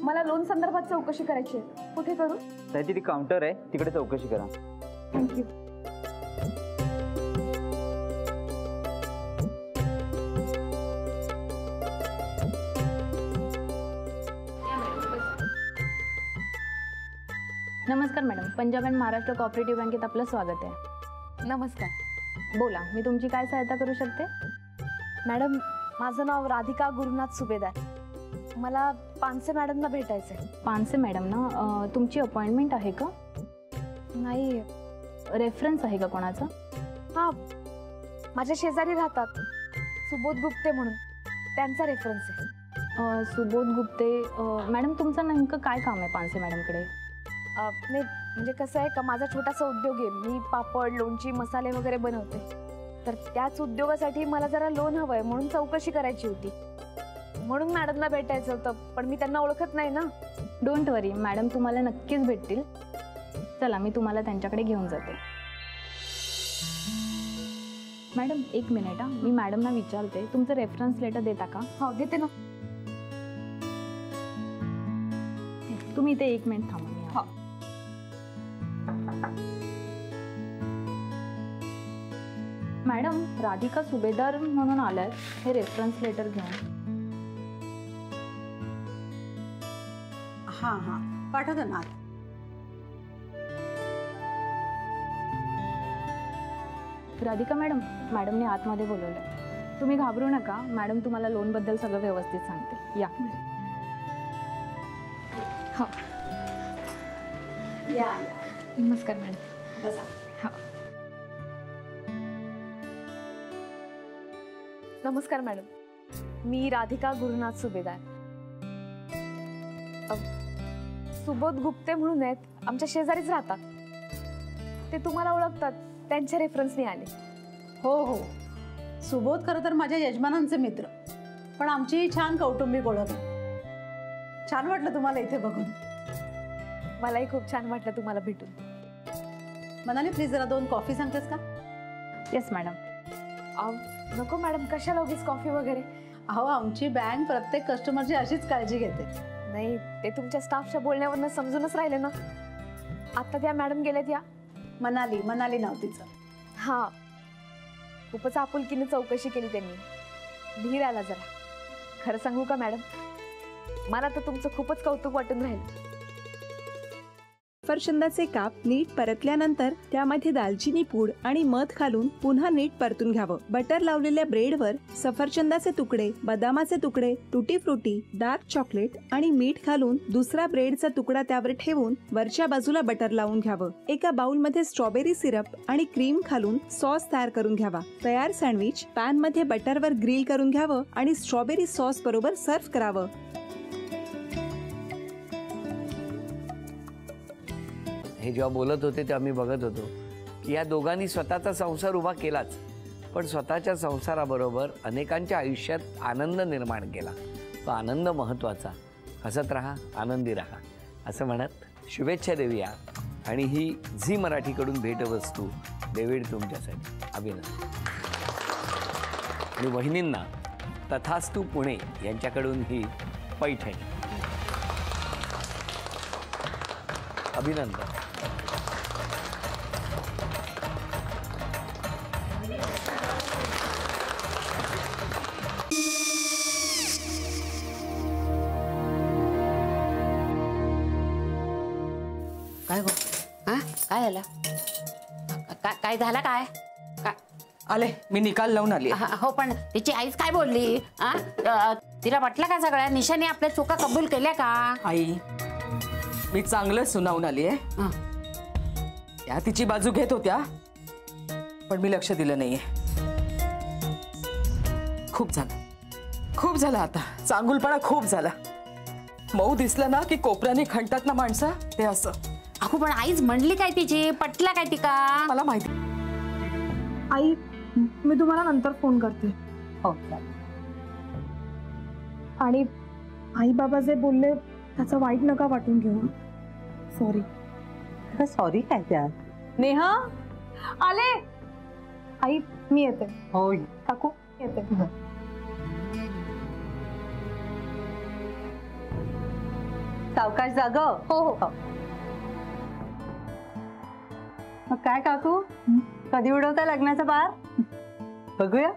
मला लोन संदर्भात चौकशी करायची आहे. कुठे करू? त्याची ती काउंटर आहे, तिकडे चौकशी करा. थँक्यू. नमस्कार madam, Punjab and Maharashtra cooperative बँकेत आपलं स्वागत आहे. नमस्कार. बोला, मी तुमची काय सहायता करू शकते? मॅडम, माझं नाव राधिका गुरुनाथ सुभेदार. मला पानसे मॅडमला भेटायचं आहे. पानसे मॅडम ना, तुमची अपॉइंटमेंट आहे का? नाही. रेफरन्स आहे का कोणाचा? हां, माझ्या शेजारी राहतात, सुबोध गुप्ते म्हणून, त्यांचा रेफरन्स आहे. सुबोध गुप्ते. मॅडम, तुमचं नेमकं काय काम आहे पानसे मॅडमकडे? नाही, म्हणजे कसं आहे का, माझा छोटासा उद्योग आहे. मी पापड, लोणची, मसाले वगैरे बनवते. तर त्याच उद्योगासाठी मला जरा लोन हवं आहे, म्हणून चौकशी करायची होती. म्हणून मॅडमला भेटायचं होतं, पण मी त्यांना ओळखत नाही ना. डोंट वरी, मॅडम तुम्हाला नक्कीच भेटतील. चला, मी तुम्हाला त्यांच्याकडे घेऊन जाते. मॅडम, एक मिनिट हा, मी मॅडमना विचारते. तुमचं रेफरन्स लेटर देता का? हो, देते ना. तुम्ही इथे एक मिनिट थांबा. हो. मॅडम, राधिका सुभेदार म्हणून आलाय, हे रेफरन्स लेटर घेऊन. हां हां, पाठवतो ना. राधिका मॅडम, मॅडमने आतमध्ये बोलवलं. तुम्ही घाबरू नका, मॅडम तुम्हाला लोनबद्दल सगळं व्यवस्थित सांगते. या. हो. या. नमस्कार मॅडम. बसा. हो. नमस्कार मॅडम, मी राधिका गुरुनाथ सुभेदार. सुबोध गुप्ते म्हणून आहेत, आमच्या शेजारीच राहतात. ते तुम्हाला ओळखतात, त्यांच्या रेफरन्सने आले. हो हो, सुबोध खरं तर माझ्या यजमानांचे मित्र, पण आमची छान कौटुंबिक ओळख आहे. छान वाटलं तुम्हाला इथे बघून. मलाही खूप छान वाटलं तुम्हाला भेटून. मनाली, प्लीज जरा 2 कॉफी सांगतेस का? Yes madam. नको मॅडम, कशाला उगीच कॉफी वगैरे. अहो, आमची बँक प्रत्येक कस्टमरची अशीच काळजी घेते. नाही, ते तुमच्या स्टाफच्या बोलण्यावरनं समजूनच राहिले ना. आता त्या मॅडम गेल्यात या. मनाली नाव तिचं. हां, खूपच आपुलकीने चौकशी केली त्यांनी. धीर आला जरा. खरं सांगू का मॅडम, मला तर तुमचं खूपच कौतुक वाटून राहील. सफरचंदाचे काप नीट परतल्यानंतर त्यामध्ये दालचिनी पूड आणि मध घालून पुन्हा नीट परतून घ्यावं. बटर लावलेल्या ब्रेडवर सफरचंदाचे तुकडे, बदामाचे तुकडे, टुटी फ्रुटी, डार्क चॉकलेट आणि मीठ घालून दुसरा ब्रेडचा तुकडा त्यावर ठेवून वरच्या बाजूला बटर लावून घ्यावं. एका बाउलमध्ये स्ट्रॉबेरी सिरप आणि क्रीम घालून सॉस तयार करून घ्यावा. तयार सँडविच पॅन मध्ये बटरवर ग्रिल करून घ्यावं आणि स्ट्रॉबेरी सॉस बरोबर सर्व्ह करावं. हे जेव्हा बोलत होते तेव्हा मी बघत होतो की या दोघांनी स्वतःचा संसार उभा केलाच, पण स्वतःच्या संसाराबरोबर अनेकांच्या आयुष्यात आनंद निर्माण केला. तो आनंद महत्त्वाचा. हसत राहा, आनंदी राहा असं म्हणत शुभेच्छा देऊया. आणि ही झी मराठीकडून भेटवस्तू डेव्हिड तुमच्यासाठी. अभिनंदन. आणि वहिनींना तथास्तू पुणे यांच्याकडून ही पैठणी. अभिनंदन. काय गो? हा, काय झालं? काय झालं? काय आले, मी निकाल लावून आली. हो, पण तिची आईच काय बोलली? तिला वाटलं का सगळ्या निशाने आपल्या चुका कबूल केल्या का? आई, मी चांगलं सुनावून आली आहे. त्या तिची बाजू घेत होत्या, पण मी लक्ष दिलं नाहीये. खूप झालं आता. चांगुलपणा खूप झाला. मऊ दिसलं ना की कोपऱ्याने खणतात ना माणसं, ते असं. अगो, पण आईच म्हणली काय तिची? पटला काय ती का? मला माहिती. आई, मी तुम्हाला नंतर फोन करते. हो. आणि आई बाबा जे बोलले त्याचं वाईट नका वाटून घेऊ. सॉरी. सॉरी काय त्या? नेहा आले. आई, मी येते. होय काकू, येते. सावकाश जाग. हो हो. मग काय काकू, कधी उडवता लग्नाचा बार? बघूया.